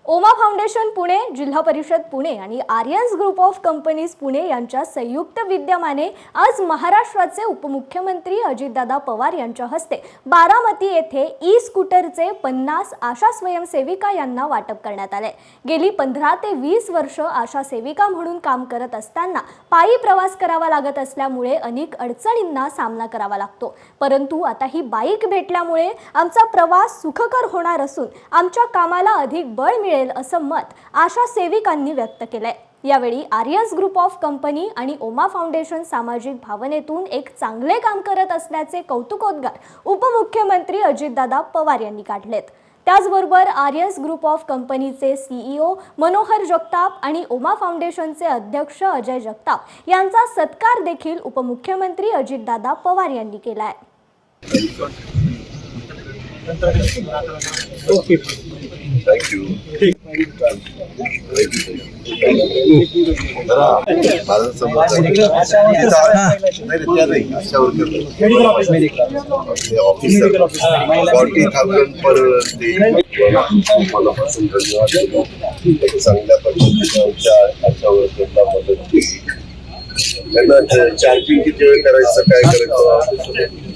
ओमा फाउंडेशन पुणे, जिल्हा परिषद पुणे आणि Aryans group of companies Pune यांच्या संयुक्त विद्यमाने आज महाराष्ट्राचे उपमुख्यमंत्री अजितदादा पवार यांच्या हस्ते बारामती येथे ई-स्कूटरचे 50 आशा स्वयंसेविका यांना वाटप करण्यात आले। गेली 15 ते 20 वर्ष आशा सेविका म्हणून काम करत असताना पायी प्रवास करावा लागत असल्यामुळे अनेक अडचणींना सामना करावा लागतो, परंतु आता ही बाईक भेटल्यामुळे आमचा प्रवास सुखकर होणार असून आमच्या कामाला अधिक बळ मिळेल असं मत आशा सेविकांनी व्यक्त केलंय। यावेळी आर्यन्स ग्रुप ऑफ कंपनी आणि ओमा फाउंडेशन सामाजिक भावनेतून एक चांगले काम करत असल्याचे कौतुकोद्गार उपमुख्यमंत्री अजितदादा पवार यांनी काढलेत। त्याचबरोबर आर्यन्स ग्रुप ऑफ कंपनीचे CEO मनोहर जगताप आणि ओमा फाउंडेशनचे अध्यक्ष अजय जगताप यांचा सत्कार देखील उपमुख्यमंत्री अजितदादा पवार यांनी केलाय। Okay, thank you. Officer 40,000 per day मनापासून धन्यवाद। एक चांगल्या पद्धतीने आमच्या वर्करला मदत केली। त्यांना चार्जिंग किती वेळ करायचं, काय करायचं